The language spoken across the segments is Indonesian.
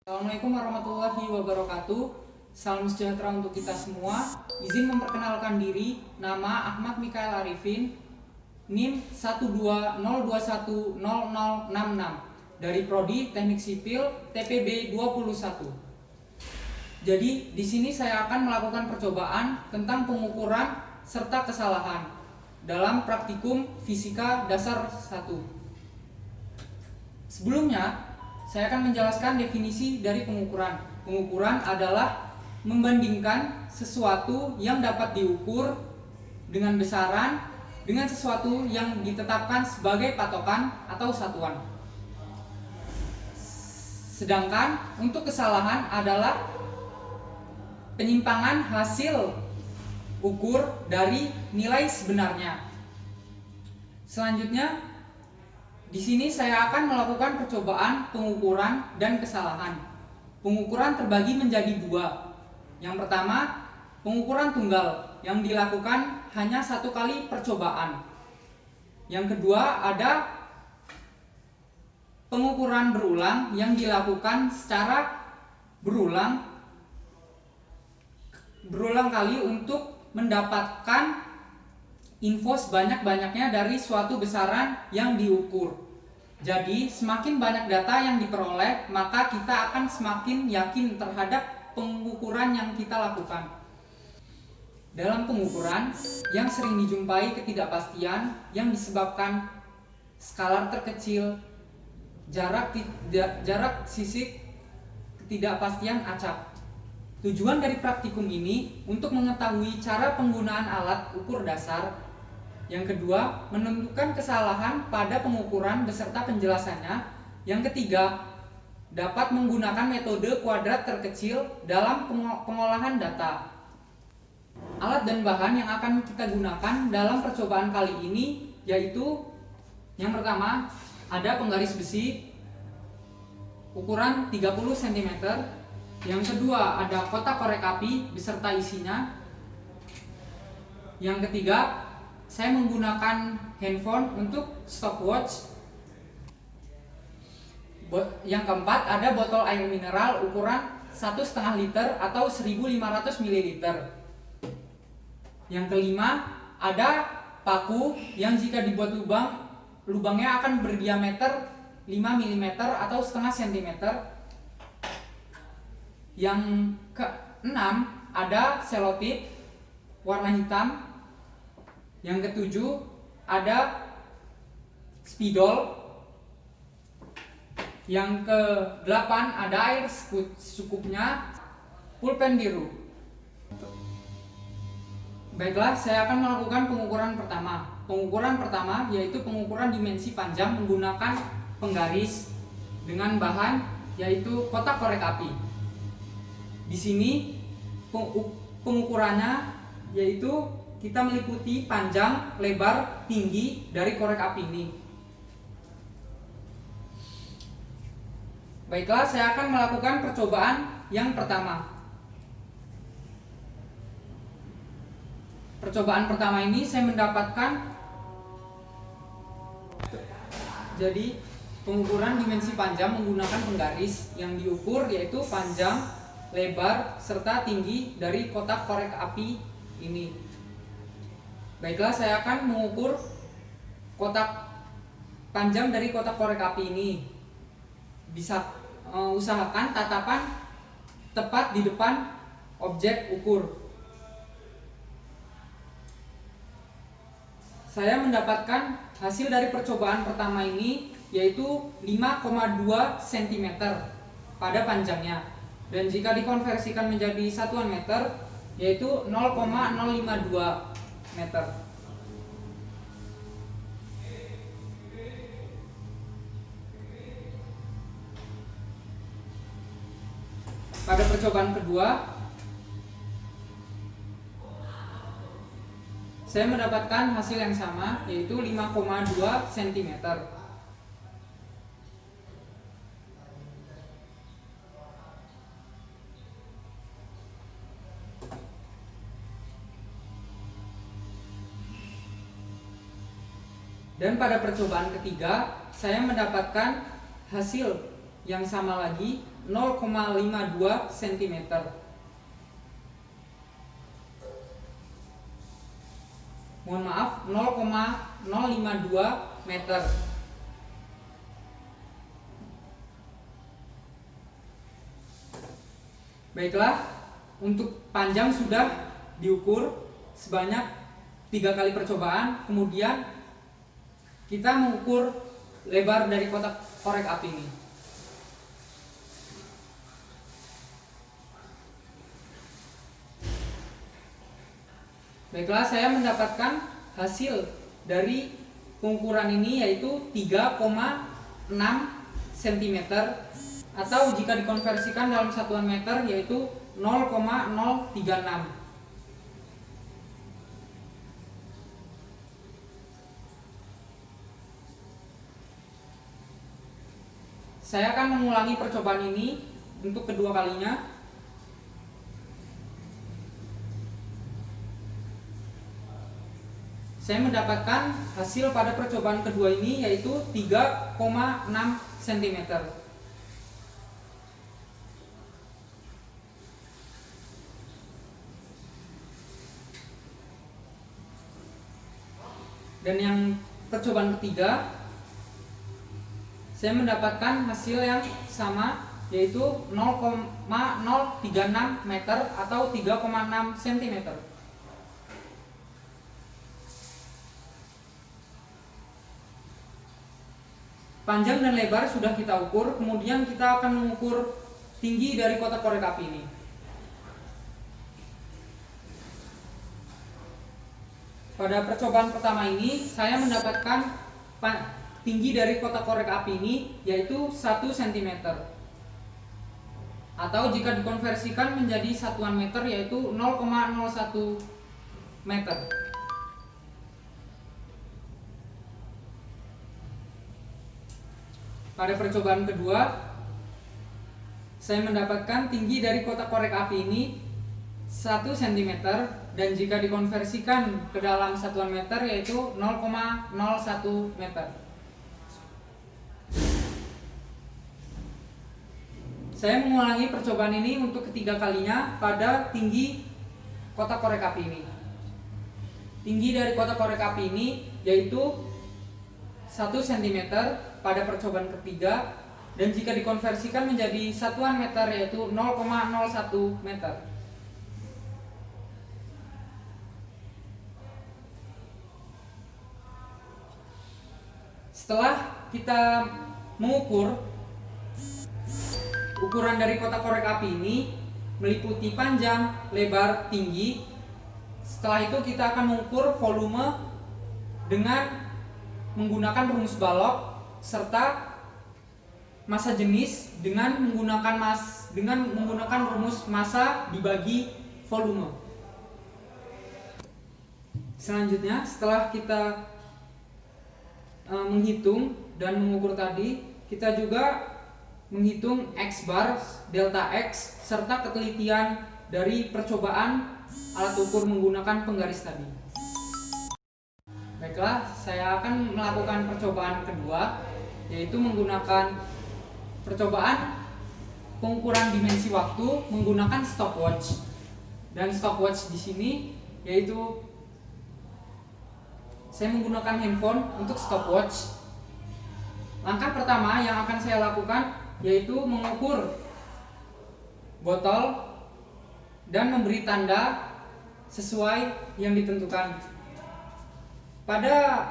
Assalamualaikum warahmatullahi wabarakatuh. Salam sejahtera untuk kita semua. Izin memperkenalkan diri, nama Ahmad Mikael Arifin, NIM 120210066 dari Prodi Teknik Sipil TPB 21. Jadi di sini saya akan melakukan percobaan tentang pengukuran serta kesalahan dalam praktikum fisika dasar 1. Sebelumnya saya akan menjelaskan definisi dari pengukuran. Pengukuran adalah membandingkan sesuatu yang dapat diukur dengan besaran dengan sesuatu yang ditetapkan sebagai patokan atau satuan. Sedangkan untuk kesalahan adalah penyimpangan hasil ukur dari nilai sebenarnya. Selanjutnya di sini saya akan melakukan percobaan pengukuran dan kesalahan. Pengukuran terbagi menjadi dua. Yang pertama, pengukuran tunggal yang dilakukan hanya satu kali percobaan. Yang kedua, ada pengukuran berulang yang dilakukan secara berulang kali untuk mendapatkan info sebanyak-banyaknya dari suatu besaran yang diukur. Jadi, semakin banyak data yang diperoleh, maka kita akan semakin yakin terhadap pengukuran yang kita lakukan. Dalam pengukuran, yang sering dijumpai ketidakpastian yang disebabkan skalar terkecil, jarak sisik, ketidakpastian acak. Tujuan dari praktikum ini untuk mengetahui cara penggunaan alat ukur dasar. Yang kedua, menentukan kesalahan pada pengukuran beserta penjelasannya. Yang ketiga, dapat menggunakan metode kuadrat terkecil dalam pengolahan data. Alat dan bahan yang akan kita gunakan dalam percobaan kali ini yaitu yang pertama, ada penggaris besi ukuran 30 cm. Yang kedua, ada kotak korek api beserta isinya. Yang ketiga, saya menggunakan handphone untuk stopwatch. Yang keempat, ada botol air mineral ukuran 1,5 liter atau 1500 ml. Yang kelima, ada paku yang jika dibuat lubangnya akan berdiameter 5 mm atau setengah cm. Yang keenam, ada selotip warna hitam. Yang ketujuh, ada spidol. Yang kedelapan, ada air secukupnya, pulpen biru. Baiklah, saya akan melakukan pengukuran pertama. Pengukuran pertama yaitu pengukuran dimensi panjang menggunakan penggaris dengan bahan yaitu kotak korek api. Di sini pengukurannya yaitu kita meliputi panjang, lebar, tinggi dari korek api ini. Baiklah, saya akan melakukan percobaan yang pertama. Percobaan pertama ini saya mendapatkan jadi pengukuran dimensi panjang menggunakan penggaris yang diukur yaitu panjang, lebar, serta tinggi dari kotak korek api ini. Baiklah, saya akan mengukur kotak panjang dari kotak korek api ini. Bisa usahakan tatapan tepat di depan objek ukur. Saya mendapatkan hasil dari percobaan pertama ini yaitu 5,2 cm pada panjangnya. Dan jika dikonversikan menjadi satuan meter yaitu 0,052 meter. Pada percobaan kedua, saya mendapatkan hasil yang sama yaitu 5,2 cm. Dan pada percobaan ketiga, saya mendapatkan hasil yang sama lagi 0,52 cm. Mohon maaf, 0,052 meter. Baiklah, untuk panjang sudah diukur sebanyak 3 kali percobaan. Kemudian kita mengukur lebar dari kotak korek api ini. Baiklah, saya mendapatkan hasil dari pengukuran ini yaitu 3,6 cm, atau jika dikonversikan dalam satuan meter yaitu 0,036. Saya akan mengulangi percobaan ini untuk kedua kalinya. Saya mendapatkan hasil pada percobaan kedua ini yaitu 3,6 cm. Dan yang percobaan ketiga, saya mendapatkan hasil yang sama yaitu 0,036 meter atau 3,6 cm. Panjang dan lebar sudah kita ukur, kemudian kita akan mengukur tinggi dari kotak korek api ini. Pada percobaan pertama ini, saya mendapatkan tinggi dari kotak korek api ini yaitu 1 cm, atau jika dikonversikan menjadi satuan meter yaitu 0,01 meter. Pada percobaan kedua, saya mendapatkan tinggi dari kotak korek api ini 1 cm, dan jika dikonversikan ke dalam satuan meter yaitu 0,01 meter. Saya mengulangi percobaan ini untuk ketiga kalinya pada tinggi kotak korek api ini. Tinggi dari kotak korek api ini yaitu 1 cm pada percobaan ketiga, dan jika dikonversikan menjadi satuan meter yaitu 0,01 meter. Setelah kita mengukur ukuran dari kotak korek api ini meliputi panjang, lebar, tinggi, setelah itu kita akan mengukur volume dengan menggunakan rumus balok serta massa jenis dengan menggunakan rumus massa dibagi volume. Selanjutnya, setelah kita menghitung dan mengukur tadi, kita juga menghitung X bar, delta X, serta ketelitian dari percobaan alat ukur menggunakan penggaris tadi. Baiklah, saya akan melakukan percobaan kedua, yaitu menggunakan percobaan pengukuran dimensi waktu menggunakan stopwatch. Dan stopwatch di sini yaitu saya menggunakan handphone untuk stopwatch. Langkah pertama yang akan saya lakukan yaitu mengukur botol dan memberi tanda sesuai yang ditentukan. Pada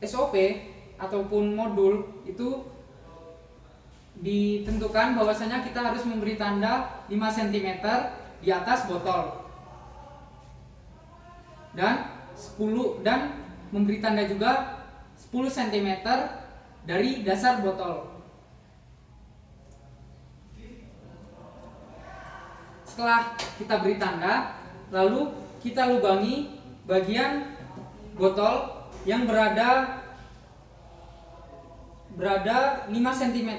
SOP ataupun modul itu ditentukan bahwasanya kita harus memberi tanda 5 cm di atas botol dan memberi tanda juga 10 cm dari dasar botol. Setelah kita beri tanda, lalu kita lubangi bagian botol yang berada 5 cm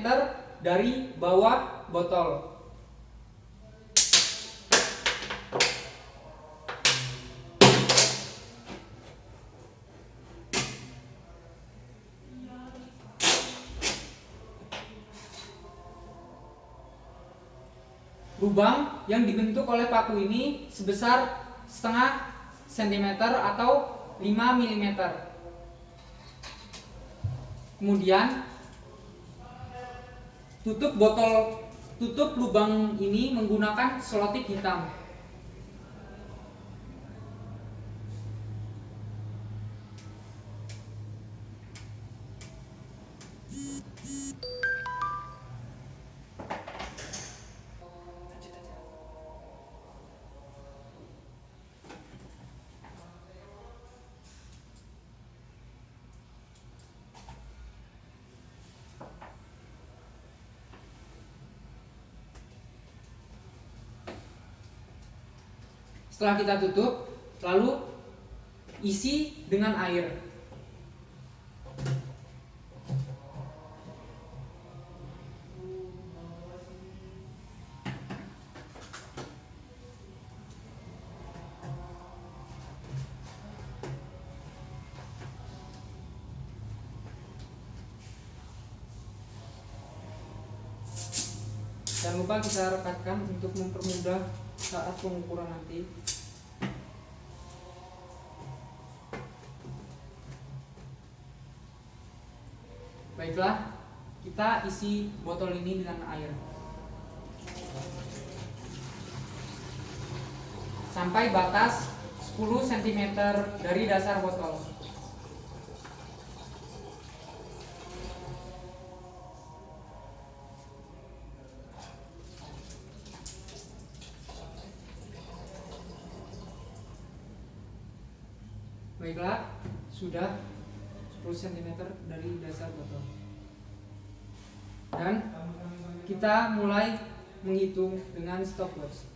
dari bawah botol. lubang yang dibentuk oleh paku ini sebesar setengah sentimeter atau 5 mm. Kemudian tutup lubang ini menggunakan selotip hitam. Setelah kita tutup, lalu isi dengan air. Jangan lupa kita rekatkan untuk mempermudah saat pengukuran nanti. Baiklah, kita isi botol ini dengan air sampai batas 10 cm dari dasar botol. Baiklah, sudah 10 cm dari dasar botol. Dan kita mulai menghitung dengan stopwatch.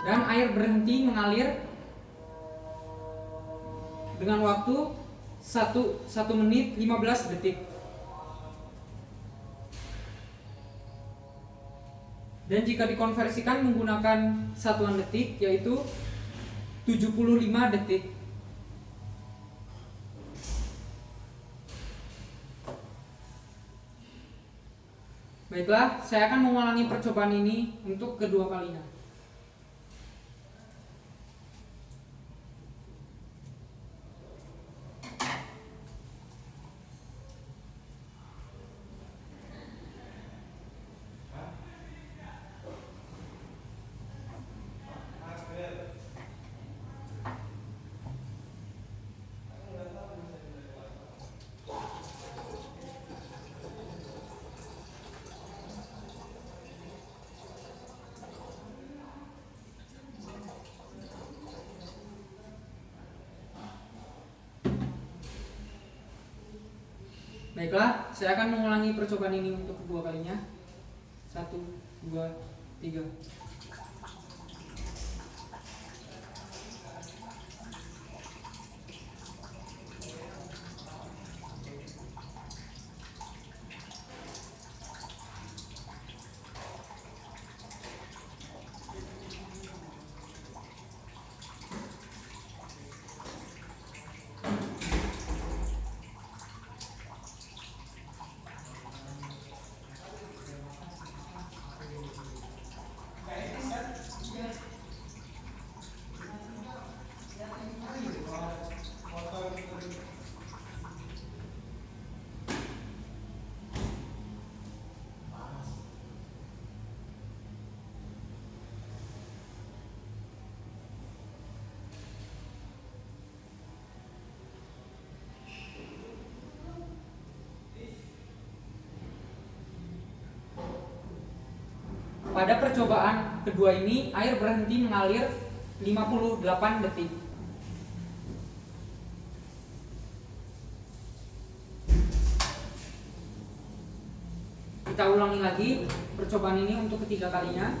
Dan air berhenti mengalir dengan waktu 1 menit 15 detik. Dan jika dikonversikan menggunakan satuan detik, yaitu 75 detik. Baiklah, saya akan mengulangi percobaan ini untuk kedua kalinya. Baiklah, saya akan mengulangi percobaan ini untuk kedua kalinya. 1, 2, 3. pada percobaan kedua ini air berhenti mengalir 58 detik. Kita ulangi lagi percobaan ini untuk ketiga kalinya.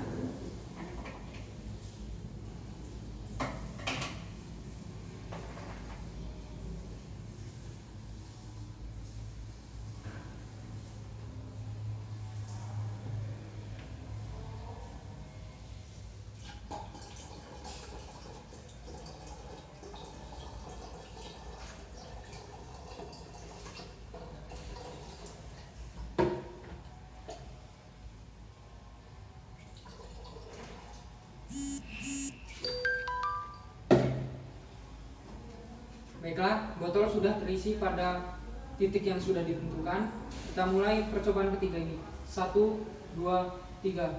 Baiklah, botol sudah terisi pada titik yang sudah ditentukan. Kita mulai percobaan ketiga ini. 1, 2, 3.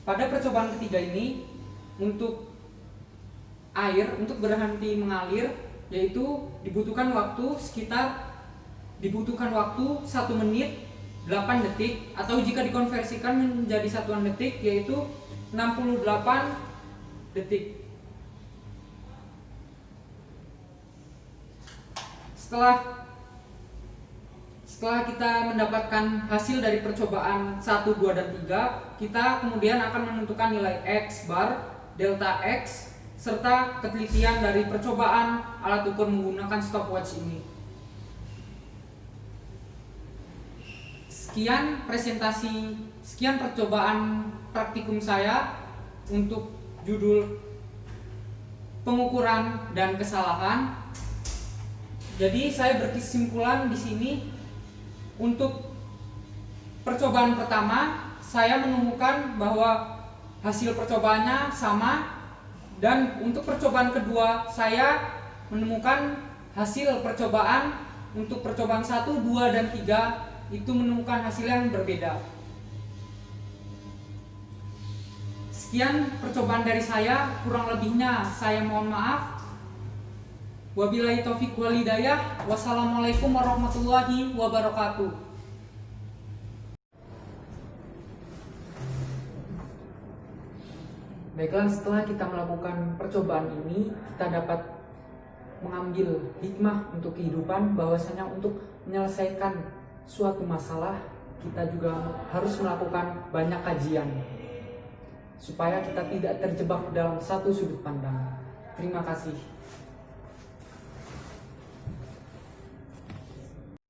Pada percobaan ketiga ini, untuk air untuk berhenti mengalir, yaitu dibutuhkan waktu 1 menit 8 detik, atau jika dikonversikan menjadi satuan detik yaitu 68 detik. Setelah kita mendapatkan hasil dari percobaan 1, 2, dan 3, kita kemudian akan menentukan nilai X bar, delta X, serta ketelitian dari percobaan alat ukur menggunakan stopwatch ini. Sekian percobaan praktikum saya untuk judul pengukuran dan kesalahan. Jadi saya berkesimpulan di sini, untuk percobaan pertama saya menemukan bahwa hasil percobaannya sama, dan untuk percobaan kedua saya menemukan hasil percobaan untuk percobaan 1, 2, dan 3 itu menemukan hasil yang berbeda. Sekian percobaan dari saya, kurang lebihnya saya mohon maaf. Wabillahi taufiq wal hidayah. Wassalamualaikum warahmatullahi wabarakatuh. Baiklah, setelah kita melakukan percobaan ini, kita dapat mengambil hikmah untuk kehidupan, bahwasanya untuk menyelesaikan suatu masalah kita juga harus melakukan banyak kajian supaya kita tidak terjebak dalam satu sudut pandang. Terima kasih.